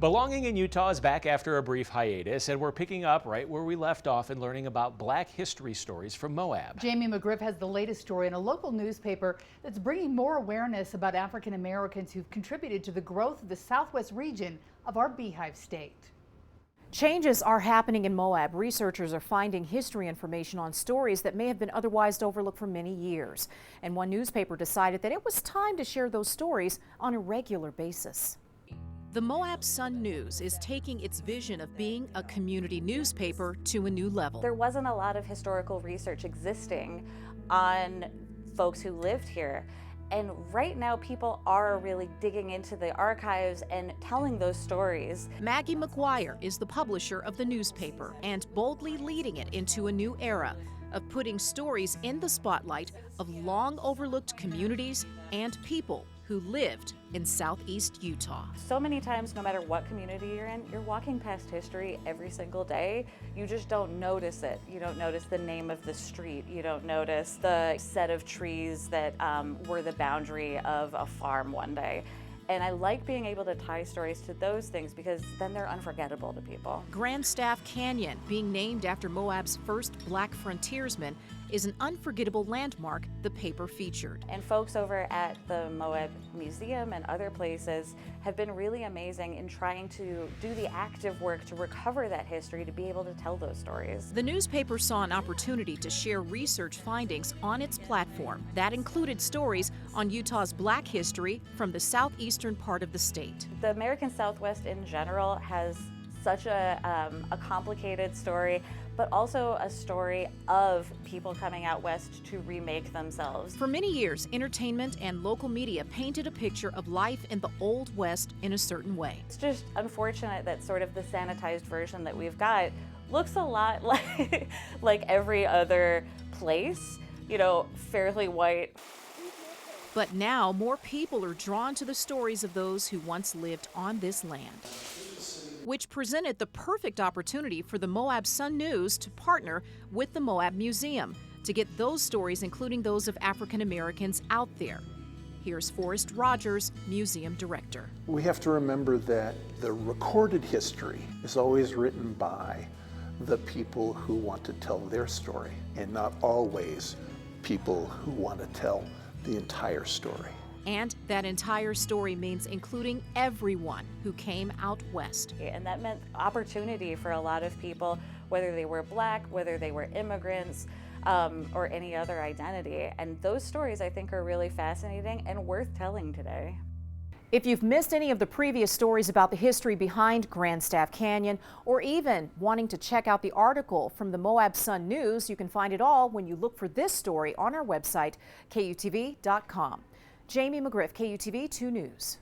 Belonging in Utah is back after a brief hiatus, and we're picking up right where we left off and learning about Black history stories from Moab. Jamie McGuire has the latest story in a local newspaper that's bringing more awareness about African Americans who've contributed to the growth of the southwest region of our Beehive State. Changes are happening in Moab. Researchers are finding history information on stories that may have been otherwise overlooked for many years. And one newspaper decided that it was time to share those stories on a regular basis. The Moab Sun News is taking its vision of being a community newspaper to a new level. There wasn't a lot of historical research existing on folks who lived here. And right now people are really digging into the archives and telling those stories. Maggie McGuire is the publisher of the newspaper and boldly leading it into a new era of putting stories in the spotlight of long overlooked communities and people who lived in southeast Utah. So many times, no matter what community you're in, you're walking past history every single day. You just don't notice it. You don't notice the name of the street. You don't notice the set of trees that were the boundary of a farm one day. And I like being able to tie stories to those things because then they're unforgettable to people. Grandstaff Canyon, being named after Moab's first Black frontiersman, is an unforgettable landmark the paper featured. And folks over at the Moab Museum and other places have been really amazing in trying to do the active work to recover that history to be able to tell those stories. The newspaper saw an opportunity to share research findings on its platform. That included stories on Utah's Black history from the southeastern part of the state. The American Southwest in general has such a complicated story, but also a story of people coming out west to remake themselves. For many years, entertainment and local media painted a picture of life in the Old West in a certain way. It's just unfortunate that sort of the sanitized version that we've got looks a lot like every other place, you know, fairly white. But now more people are drawn to the stories of those who once lived on this land, which presented the perfect opportunity for the Moab Sun News to partner with the Moab Museum to get those stories, including those of African Americans, out there. Here's Forrest Rogers, museum director. We have to remember that the recorded history is always written by the people who want to tell their story, and not always people who want to tell the entire story. And that entire story means including everyone who came out west. And that meant opportunity for a lot of people, whether they were Black, whether they were immigrants, or any other identity. And those stories, I think, are really fascinating and worth telling today. If you've missed any of the previous stories about the history behind Grandstaff Canyon, or even wanting to check out the article from the Moab Sun News, you can find it all when you look for this story on our website, KUTV.com. Jamie McGuire, KUTV 2 News.